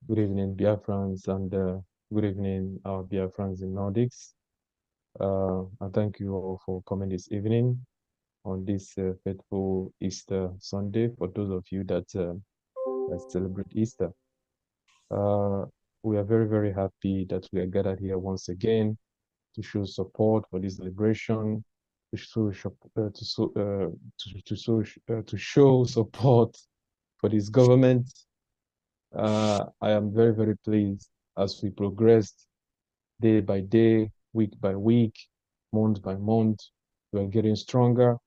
Good evening, Biafrans, and good evening, our Biafrans in Nordics. And thank you all for coming this evening on this faithful Easter Sunday for those of you that celebrate Easter. We are very, very happy that we are gathered here once again to show support for this celebration, to show to show support for this government. I am very, very pleased as we progressed day by day, week by week, month by month. We are getting stronger.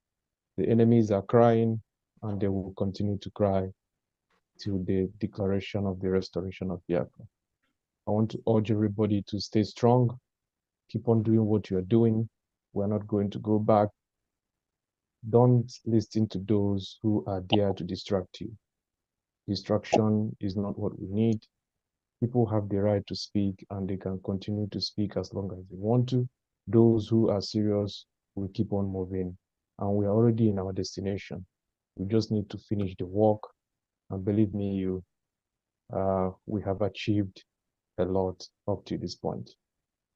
The enemies are crying, and they will continue to cry till the declaration of the restoration of Biafra. I want to urge everybody to stay strong, keep on doing what you are doing. We're not going to go back. Don't listen to those who are there to distract you. Distraction is not what we need. People have the right to speak, and they can continue to speak as long as they want to. Those who are serious will keep on moving, and we are already in our destination. We just need to finish the work, and believe me, we have achieved a lot up to this point.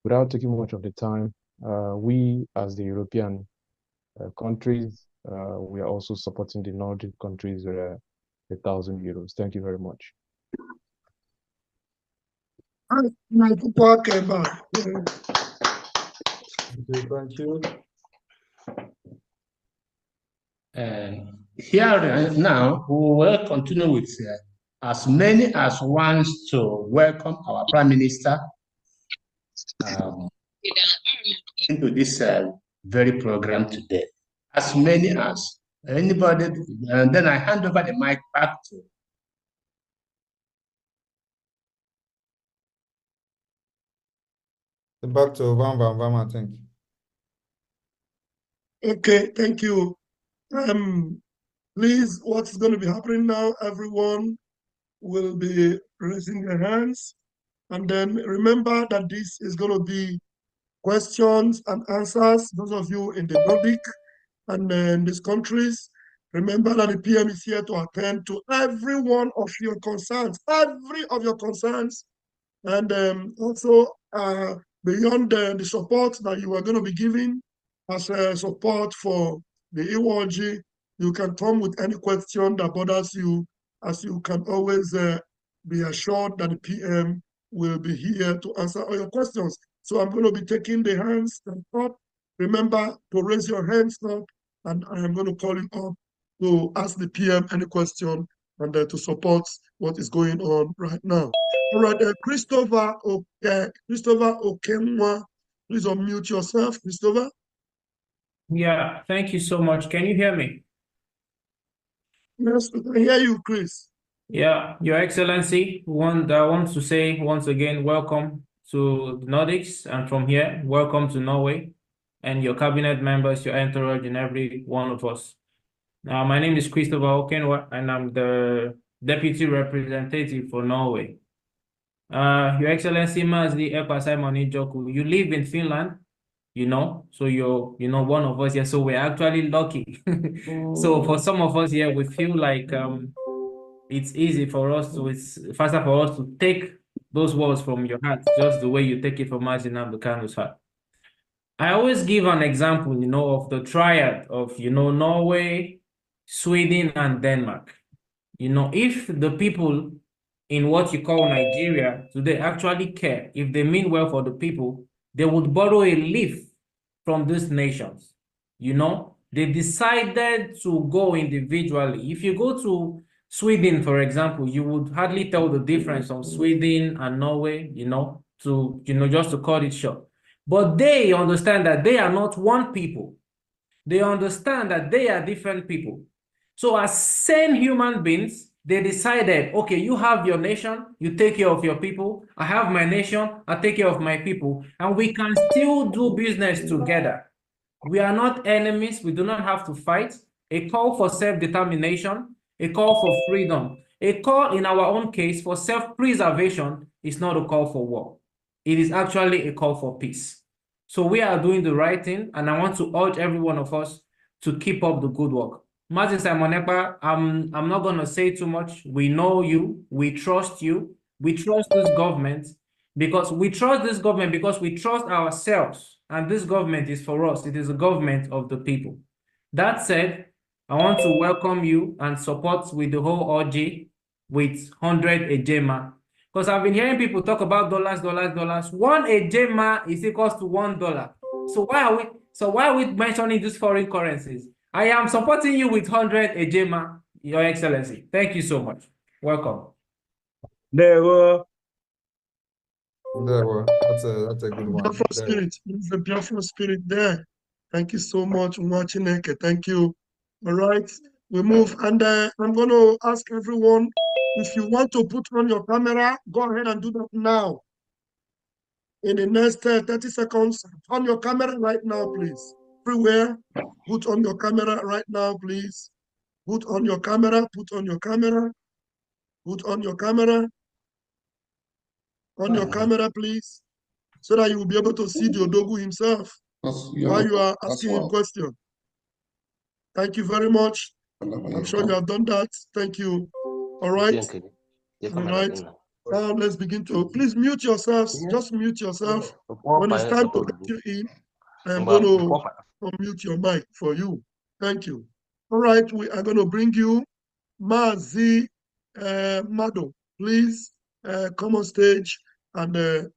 Without taking much of the time, we as the European countries, we are also supporting the Nordic countries with €1,000. Thank you very much. Thank you. Here now, we will continue with as many as wants to welcome our Prime Minister into this very program today. As many as anybody, and then I hand over the mic back to. Back to Vam, I think. Okay, thank you. Please, what's going to be happening now? Everyone will be raising their hands. And then remember that this is going to be questions and answers. Those of you in the Nordic and in these countries, remember that the PM is here to attend to every one of your concerns, every of your concerns. And also, beyond the support that you are going to be giving as support for the EWG, you can come with any question that bothers you, as you can always be assured that the PM will be here to answer all your questions. So I'm going to be taking the hands up. Remember to raise your hands up, and I am going to call you up to ask the PM any question and to support what is going on right now. All right, Christopher Okenwa, please unmute yourself, Christopher. Yeah, thank you so much. Can you hear me? Yes, we can hear you, Chris. Yeah, Your Excellency, I want to say once again, welcome to the Nordics, and from here, welcome to Norway, and your cabinet members, your entourage, and every one of us. Now, my name is Christopher Okenwa, and I'm the Deputy Representative for Norway. Your Excellency, Mazli Ekpa Simon Ijoku, you live in Finland, so you're one of us here, so we're actually lucky. So for some of us here, we feel like it's easy for us to, it's faster for us to take those words from your heart, just the way you take it from Mazli Namdekano's heart. I always give an example, of the triad of, Norway, Sweden, and Denmark. If the people in what you call Nigeria today actually care, if they mean well for the people, they would borrow a leaf from these nations. They decided to go individually. If you go to Sweden, for example, you would hardly tell the difference from Sweden and Norway, just to cut it short. But they understand that they are not one people. They understand that they are different people. So as same human beings, they decided, okay, you have your nation, you take care of your people. I have my nation, I take care of my people, and we can still do business together. We are not enemies. We do not have to fight. A call for self-determination, a call for freedom, a call in our own case for self-preservation is not a call for war. It is actually a call for peace. So we are doing the right thing, and I want to urge every one of us to keep up the good work. Martin Simon Ekpa, I'm not going to say too much. We know you, we trust you, We trust this government because we trust this government because we trust ourselves. And this government is for us. It is a government of the people. That said, I want to welcome you and support with the whole OG with 100 ejema. Because I've been hearing people talk about dollars, dollars, dollars. One ejema is equals to $1. So why are we mentioning these foreign currencies? I am supporting you with 100 ejema, Your Excellency. Thank you so much. Welcome. There were. That's a good one. Biafra spirit. It's the Biafra spirit there. Thank you so much, Mwachineke. Thank you. All right, we move, and I'm going to ask everyone, if you want to put on your camera, go ahead and do that now. In the next 30 seconds, on your camera right now, please. Everywhere, put on your camera right now, please. Put on your camera, put on your camera, put on your camera, on your camera, please, so that you will be able to see the Odogu himself while you are asking him questions. Thank you very much. I'm sure you have done that. Thank you. All right. All right. Now let's begin to, please mute yourselves. Just mute yourself. When it's time to get you in, I am going to unmute your mic for you. Thank you. All right. We are going to bring you Mazi Mado. Please come on stage and be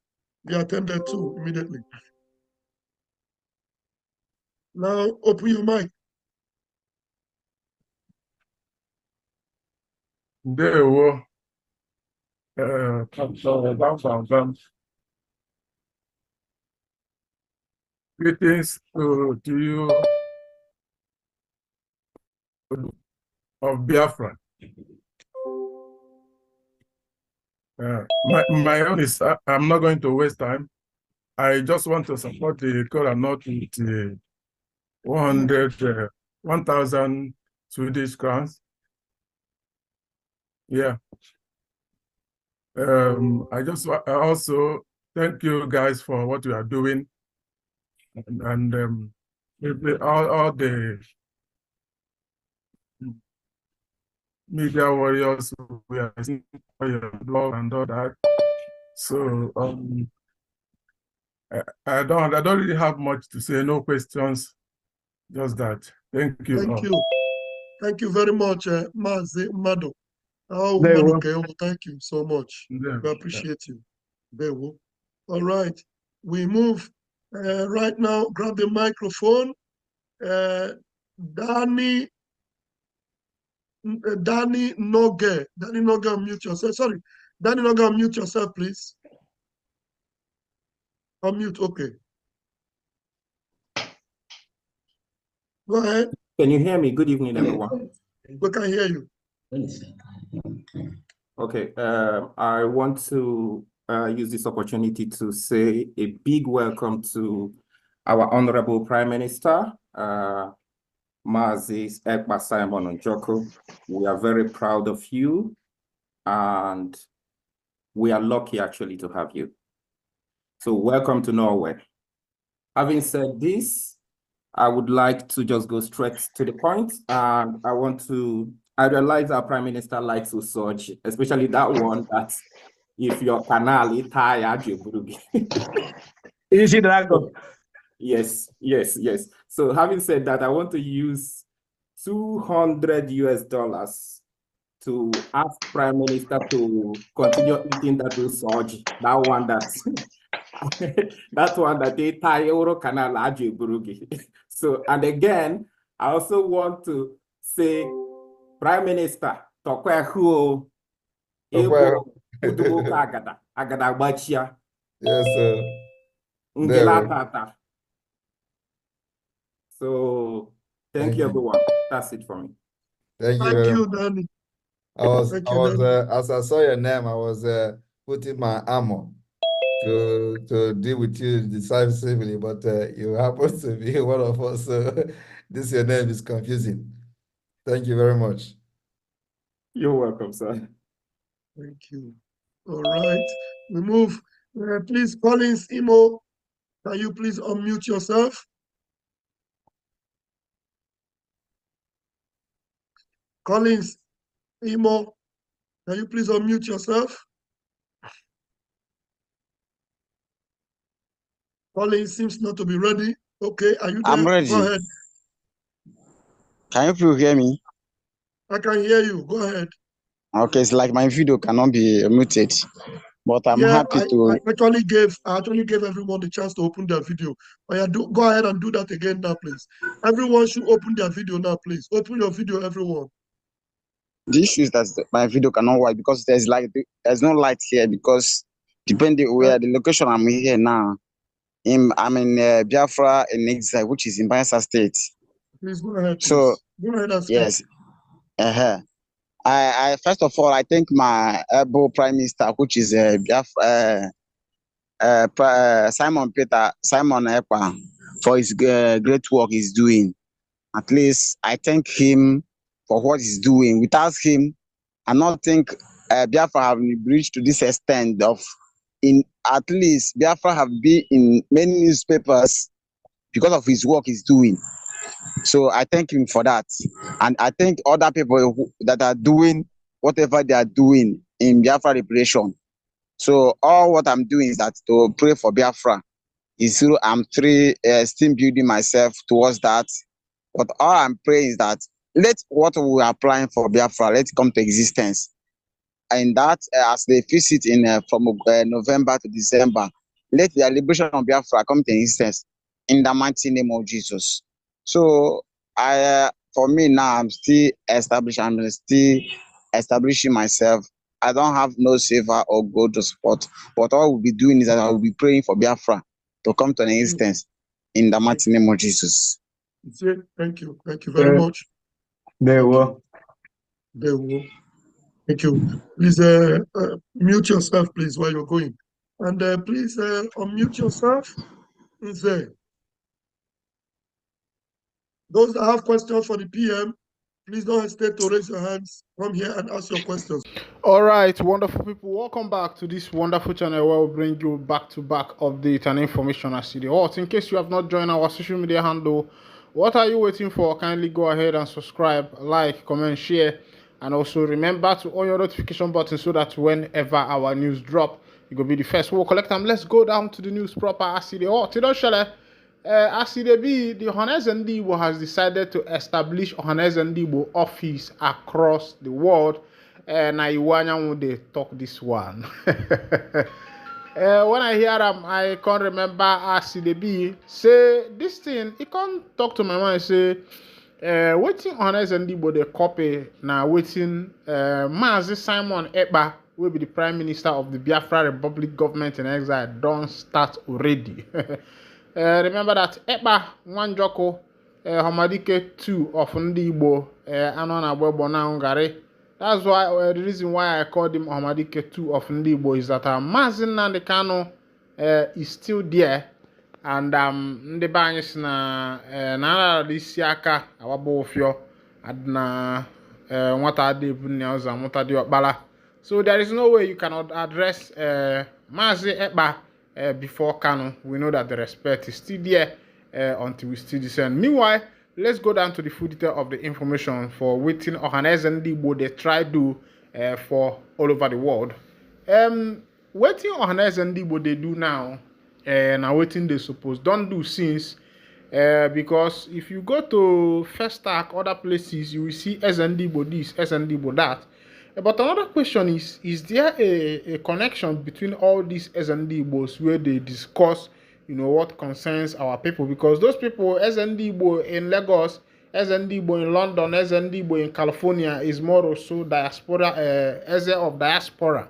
attended to immediately. Now open your mic. There were greetings to you of Biafra. My own is, I'm not going to waste time. I just want to support the Kola North with 1,000 Swedish crowns. Yeah. I also thank you guys for what you are doing, and all the media warriors we are seeing your blog and all that. So I don't really have much to say. No questions, just that. Thank you. Thank you. Thank you very much, Mazi Mado. Oh, There were. thank you so much. Yeah. We appreciate you. All right. We move right now. Grab the microphone. Danny Noge. Danny Noge, unmute yourself. Sorry. Danny Noge, unmute yourself, please. Unmute, okay. Go ahead. Can you hear me? Good evening, everyone. We can hear you. Okay, I want to use this opportunity to say a big welcome to our Honorable Prime Minister, Mazi Ekpa Simon Njoko. We are very proud of you, and we are lucky actually to have you. So welcome to Norway. Having said this, I would like to just go straight to the point, and I realize our Prime Minister likes to search, especially that one that if your canal is tired, you Is it dragon? Yes. So having said that, I want to use $200 to ask Prime Minister to continue eating that surge, that one that they tie Euro Canal Burugi. So, and again, I also want to say, Prime Minister, Tokwehu, Ebo, Uduboka Agada Bachia. Yes, sir. Tata. So, thank you, everyone. That's it for me. Thank you. Thank you, Danny. As I saw your name, I was putting my armor to deal with you decisively, but you happen to be one of us, so this your name is confusing. Thank you very much. You're welcome, sir. Thank you. All right, we move. Please, Collins Imo, can you please unmute yourself? Collins Imo, can you please unmute yourself? Colin seems not to be ready. Okay, are you there? I'm ready. Go ahead. Can you people hear me? I can hear you. Go ahead. Okay, it's like my video cannot be muted, but I'm happy I to. actually gave everyone the chance to open their video. Oh, yeah, go ahead and do that again now, please. Everyone should open their video now, please. Open your video, everyone. The issue is that my video cannot work because there's no light here because depending where the location I'm here now, I'm in Biafra in exile, which is in Bayelsa State. Please go ahead. Please. So Go ahead and speak. yes, I first of all I thank my able Prime Minister, which is Biafra, Simon Ekpa, for his great work he's doing. At least I thank him for what he's doing. Without him, I don't think Biafra have reached to this extent of at least Biafra have been in many newspapers because of his work he's doing. So I thank him for that. And I thank other people that are doing whatever they are doing in Biafra liberation. So all what I'm doing is that to pray for Biafra. I'm still building myself towards that. But all I'm praying is that let what we are applying for Biafra, let it come to existence. And that as they visit from November to December, let the liberation of Biafra come to existence in the mighty name of Jesus. So for me now, I'm still establishing myself. I don't have no silver or gold to support, but all we'll be doing is that I will be praying for Biafra to come to an existence in the mighty name of Jesus. Thank you. Thank you very much. There were. Thank you. Please mute yourself, please, while you're going. And please unmute yourself. Who's there? Those that have questions for the PM, please don't hesitate to raise your hands. Come here and ask your questions. All right, wonderful people. Welcome back to this wonderful channel where we bring you back-to-back update and information as the hot. In case you have not joined our social media handle, what are you waiting for? Kindly go ahead and subscribe, like, comment, share, and also remember to on your notification button so that whenever our news drop, you will be the first. We'll collect them. Let's go down to the news proper as the hot. As the Ohaneze Ndigbo has decided to establish Ohaneze Ndigbo office across the world. Na Iwanyanwu they talk this one. When I hear them, I can't remember ACDB say this thing. He can't talk to my mind. Say, waiting Ohaneze Ndigbo they copy now. Waiting, Mazi Simon Ekpa will be the Prime Minister of the Biafra Republic government in exile. Don't start already. Remember that Ekpa Nwanjoko Hamadike 2 of Ndigbo Anon Abwebo na Hungary. That's why the reason why I called him Hamadike 2 of Ndigbo is that Mazi Nnamdi Kanu is still there, and ndị be anyị si na isi aka awabo ofio adna nwata ade bunne oza muta di okpala. So there is no way you cannot address Mazi Ekpa before Kanu. We know that the respect is still there until we still descend. Meanwhile, let's go down to the full detail of the information for waiting Ohaneze Ndigbo they try do for all over the world. Waiting Ohaneze Ndigbo they do now, and waiting they suppose don't do since, because if you go to First Stack, other places, you will see Ndigbo this, Ndigbo that. But another question is there a connection between all these Ndigbos where they discuss, what concerns our people? Because those people, Ndigbo in Lagos, Ndigbo in London, Ndigbo in California is more or so diaspora, of diaspora.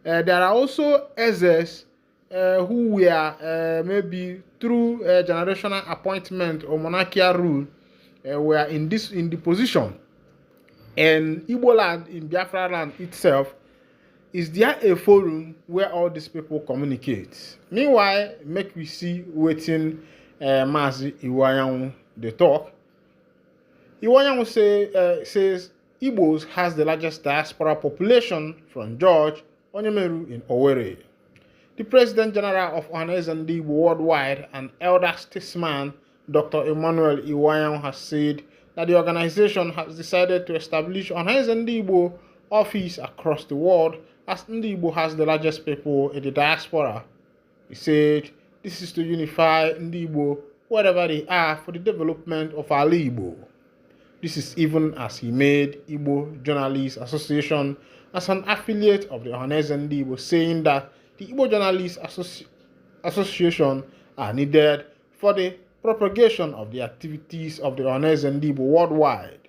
There are also Ezes who were maybe through generational appointment or monarchical rule were in the position. And Igbo land in Biafra land itself, is there a forum where all these people communicate? Meanwhile, make we see waiting Mazi Iwanyanwu they talk. Iwanyanwu says Igbos has the largest diaspora population from George Onyemeru in Owerri. The President General of Ohaneze Ndigbo worldwide and elder statesman Dr. Emmanuel Iwanyanwu has said that the organization has decided to establish Ohaneze Ndigbo office across the world as Ndigbo has the largest people in the diaspora. He said This is to unify Ndi Igbo wherever they are for the development of our Igbo. This is even as he made Igbo Journalists Association as an affiliate of the Ohaneze Ndi Igbo, saying that the Igbo Journalists Association are needed for the propagation of the activities of the Ohaneze Ndi Igbo worldwide.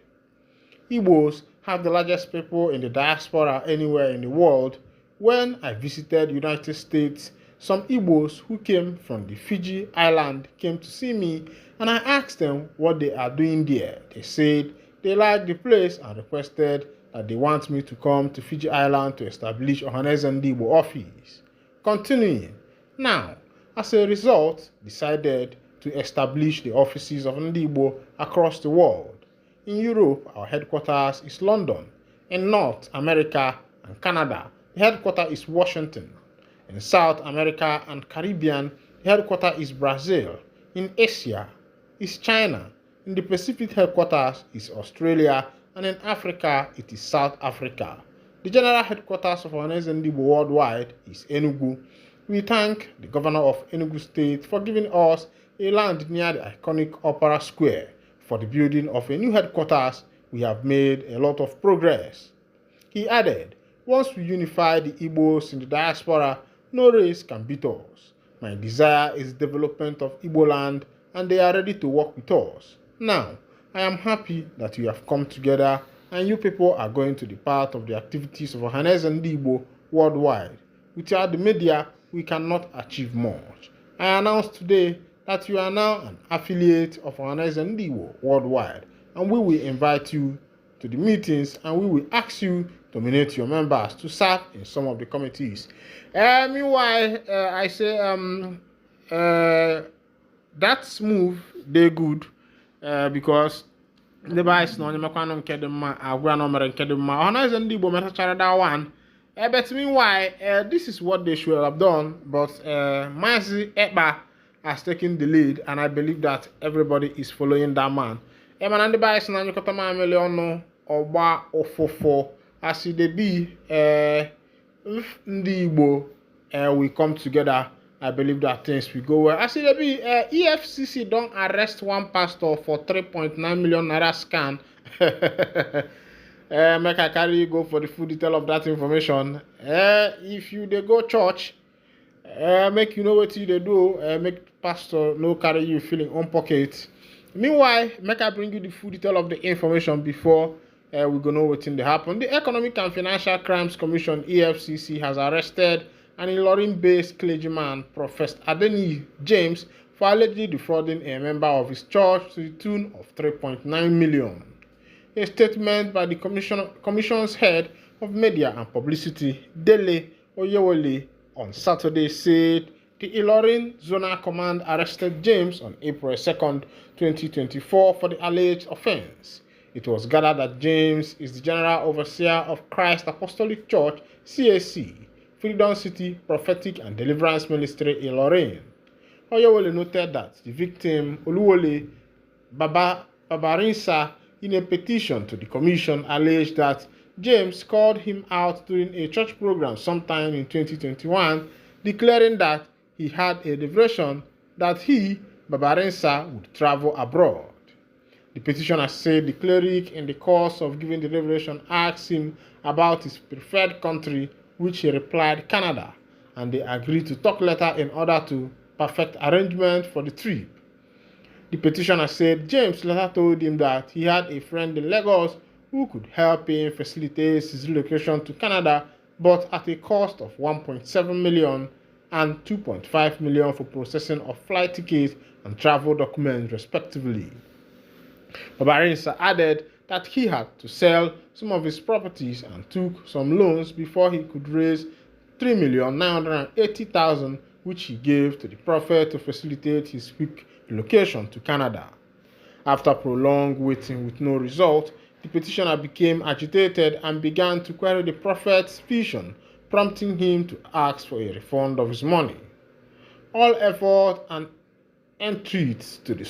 Igbos have the largest people in the diaspora anywhere in the world. When I visited the United States, some Igbos who came from the Fiji island came to see me, and I asked them what they are doing there. They said they like the place and requested that they want me to come to Fiji island to establish Ohaneze Ndi Igbo office. Continuing, now, as a result, decided to establish the offices of Ndi Igbo across the world. In Europe, our headquarters is London. In North America and Canada, the headquarters is Washington. In South America and Caribbean, the headquarters is Brazil. In Asia, is China. In the Pacific, headquarters is Australia. And in Africa, it is South Africa. The general headquarters of Ohaneze Ndi Igbo worldwide is Enugu. We thank the governor of Enugu State for giving us a land near the iconic Opera Square. For the building of a new headquarters, we have made a lot of progress. He added, once we unify the Igbos in the diaspora, no race can beat us. My desire is the development of Igbo land, and they are ready to work with us. Now, I am happy that we have come together, and you people are going to be part of the activities of Ohaneze Ndi Igbo worldwide. Without the media, we cannot achieve much. I announce today that you are now an affiliate of Ohaneze Ndi Igbo worldwide, and we will invite you to the meetings, and we will ask you to nominate your members to serve in some of the committees. Meanwhile, I say that move they good because the boys no nyemekwa no nkedema agwa no mere nkedema Ohaneze Ndi Igbo metachara that one. But meanwhile, this is what they should have done, but Mazi Ekpa has taken the lead, and I believe that everybody is following that man. And the boys na nyekota ma million ogba ofofo as it be if Ndi Igbo we come together, I believe that things will go well. As it be EFCC don't arrest one pastor for 3.9 million naira scan. Make I carry you go for the full detail of that information. If you dey go church, make you know what you dey do. Make pastor no carry you feeling on pocket. Meanwhile, make I bring you the full detail of the information before we go know what's in the happen. The Economic and Financial Crimes Commission (EFCC) has arrested an Ilorin-based clergyman, Professor Adeni James, for allegedly defrauding a member of his church to the tune of 3.9 million. A statement by the Commission's head of media and publicity, Dele Oyewole, on Saturday said the Ilorin Zonal Command arrested James on April 2nd, 2024 for the alleged offense. It was gathered that James is the General Overseer of Christ Apostolic Church, CAC, Freedom City Prophetic and Deliverance Ministry, Ilorin. Oyewole noted that the victim, Oluwole Babarinsa, in a petition to the commission, alleged that James called him out during a church program sometime in 2021, declaring that he had a revelation that he, Babarensa, would travel abroad. The petitioner said the cleric, in the course of giving the revelation, asked him about his preferred country, which he replied Canada, and they agreed to talk later in order to perfect arrangement for the trip. The petitioner said James later told him that he had a friend in Lagos who could help him facilitate his relocation to Canada, but at a cost of 1.7 million and 2.5 million for processing of flight tickets and travel documents, respectively. Babarinsa added that he had to sell some of his properties and took some loans before he could raise 3,980,000, which he gave to the prophet to facilitate his quick relocation to Canada. After prolonged waiting with no result, the petitioner became agitated and began to query the prophet's vision, prompting him to ask for a refund of his money. All effort and entreaties to the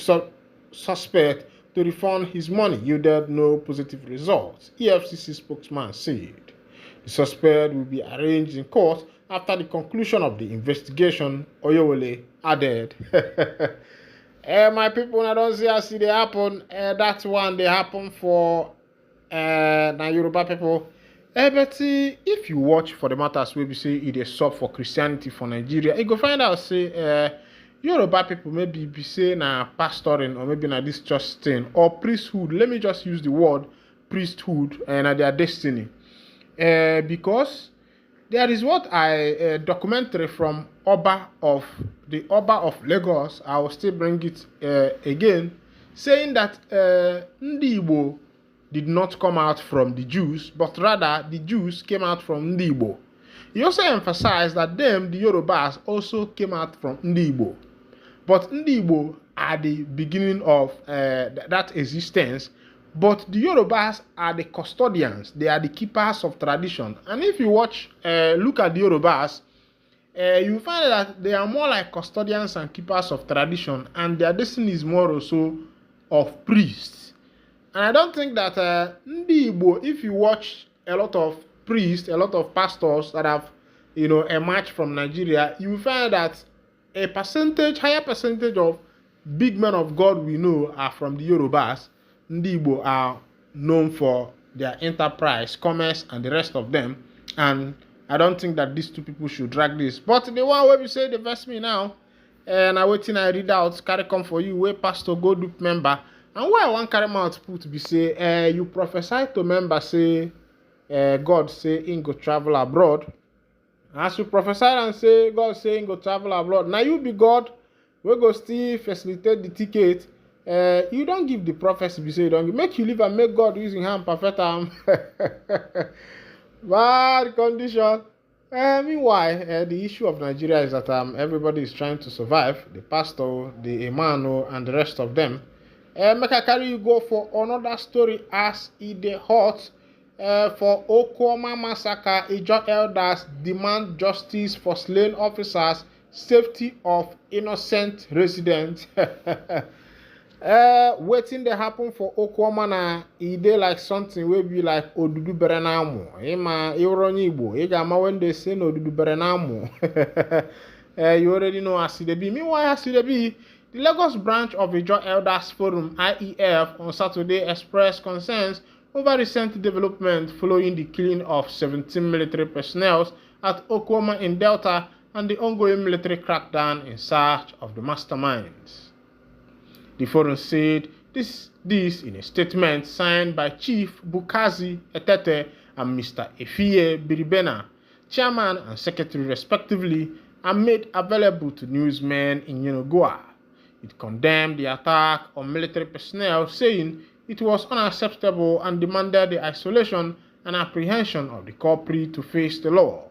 suspect to refund his money yielded no positive results, EFCC spokesman said. The suspect will be arraigned in court after the conclusion of the investigation, Oyewole added. My people, I don't see how see they happen. That one they happen for na Yoruba people. But if you watch for the matters where we say it is sub for Christianity for Nigeria, you go find out say Yoruba people maybe be say na pastoring or maybe na this church thing or priesthood. Let me just use the word priesthood and their destiny. Because there is what I documentary from the Oba of Lagos. I will still bring it again, saying that Ndi Igbo did not come out from the Jews, but rather the Jews came out from Ndi Igbo. He also emphasized that them, the Yorubas, also came out from Ndi Igbo. But Ndi Igbo are the beginning of that existence, but the Yorubas are the custodians. They are the keepers of tradition. And if you look at the Yorubas, you find that they are more like custodians and keepers of tradition, and their destiny is more also of priests. And I don't think that Ndi Igbo, if you watch a lot of priests, a lot of pastors that have, emerged from Nigeria, you will find that a higher percentage of big men of God we know are from the Yorubas. Ndi Igbo are known for their enterprise, commerce, and the rest of them. And I don't think that these two people should drag this. But the one where we say the verse me now, and I read out, carry come for you, where pastor go do member. And where I want carry out put be say, you prophesy to member say, God say in go travel abroad. As you prophesy and say, God say in go travel abroad. Now you be God, we go still facilitate the ticket. You don't give the prophecy, be say you don't give. Make you live and make God using hand perfect time. Bad condition. Meanwhile, the issue of Nigeria is that everybody is trying to survive. The pastor, the imam, and the rest of them. Make I carry you go for another story as it dey hot. For Okwama massacre, Ijaw elders demand justice for slain officers, safety of innocent residents. Wetin dey happen for Okwama na e dey like something wey be like odudu bere na amụ. Ịma ịwụrụ Igbo, ị ga-ama when they say na odudu bere na amụ. You already know as it be. Meanwhile, as it be, the Lagos branch of Ijaw Elders Forum (IEF) on Saturday expressed concerns over recent development following the killing of 17 military personnel at Okwama in Delta and the ongoing military crackdown in search of the masterminds. The forum said this in a statement signed by Chief Bukazi Etete and Mr. Efie Biribena, chairman and secretary respectively, and made available to newsmen in Yenagoa. It condemned the attack on military personnel, saying it was unacceptable and demanded the isolation and apprehension of the culprit to face the law.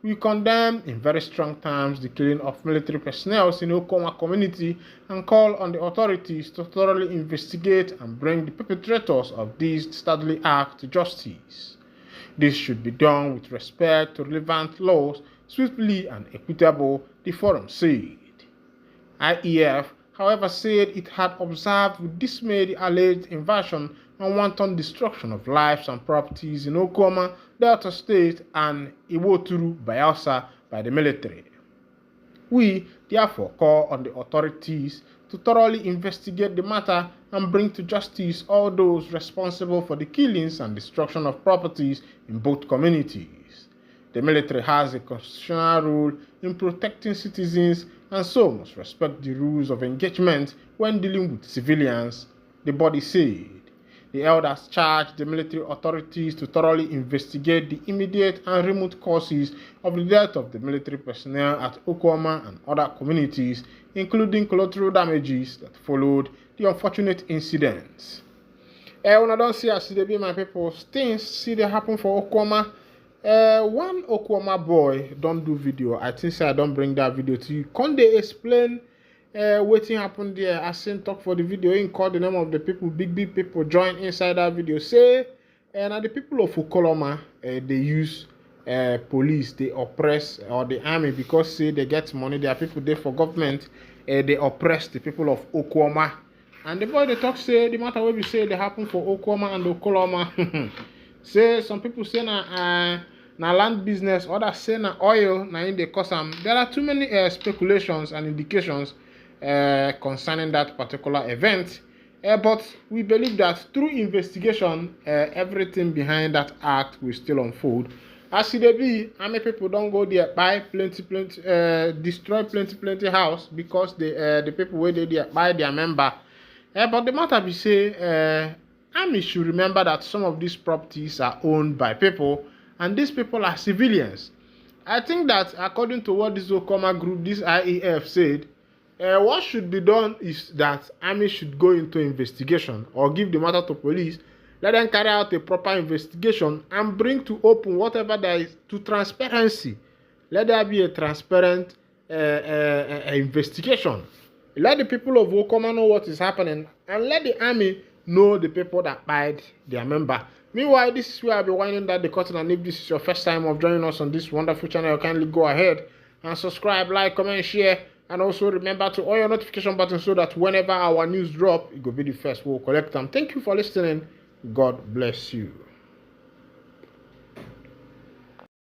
We condemn in very strong terms the killing of military personnel in the Okoma community and call on the authorities to thoroughly investigate and bring the perpetrators of this deadly act to justice. This should be done with respect to relevant laws, swiftly and equitable, the forum said. IEF, however, said it had observed with dismay the alleged invasion and wanton destruction of lives and properties in Okoma, Delta State, and Iwoturu, Bayelsa by the military. We therefore call on the authorities to thoroughly investigate the matter and bring to justice all those responsible for the killings and destruction of properties in both communities. The military has a constitutional role in protecting citizens and so must respect the rules of engagement when dealing with civilians, the body said. The elders charged the military authorities to thoroughly investigate the immediate and remote causes of the death of the military personnel at Okwama and other communities, including collateral damages that followed the unfortunate incidents. When I don't see as they be my people, things see they happen for Okwama. One Okwama boy don't do video. I think I don't bring that video to you. Can they explain wetin happened there? I seen talk for the video. In call the name of the people, big people join inside that video. Say, and the people of Okoloma, they use police, they oppress or the army because say they get money. There are people there for government. They oppress the people of Okwama. And the boy they talk say the matter where we say they happen for Okwama and Okoloma. Say some people say na na land business, others say na oil, na in dey cause am. There are too many speculations and indications concerning that particular event. But we believe that through investigation, everything behind that act will still unfold. As it be, how many people don't go there buy plenty, destroy plenty house because the people where they there buy their member. But the matter be say, army should remember that some of these properties are owned by people, and these people are civilians. I think that according to what this Okoma group, this IEF said, what should be done is that army should go into investigation or give the matter to police, let them carry out a proper investigation and bring to open whatever there is to transparency. Let there be a transparent investigation. Let the people of Okoma know what is happening and let the army know the people that buyed their member. Meanwhile, this is where I'll be winding down the curtain, and if this is your first time of joining us on this wonderful channel, kindly go ahead and subscribe, like, comment, share, and also remember to on your notification button so that whenever our news drop, it will be the first we'll collect them. Thank you for listening. God bless you.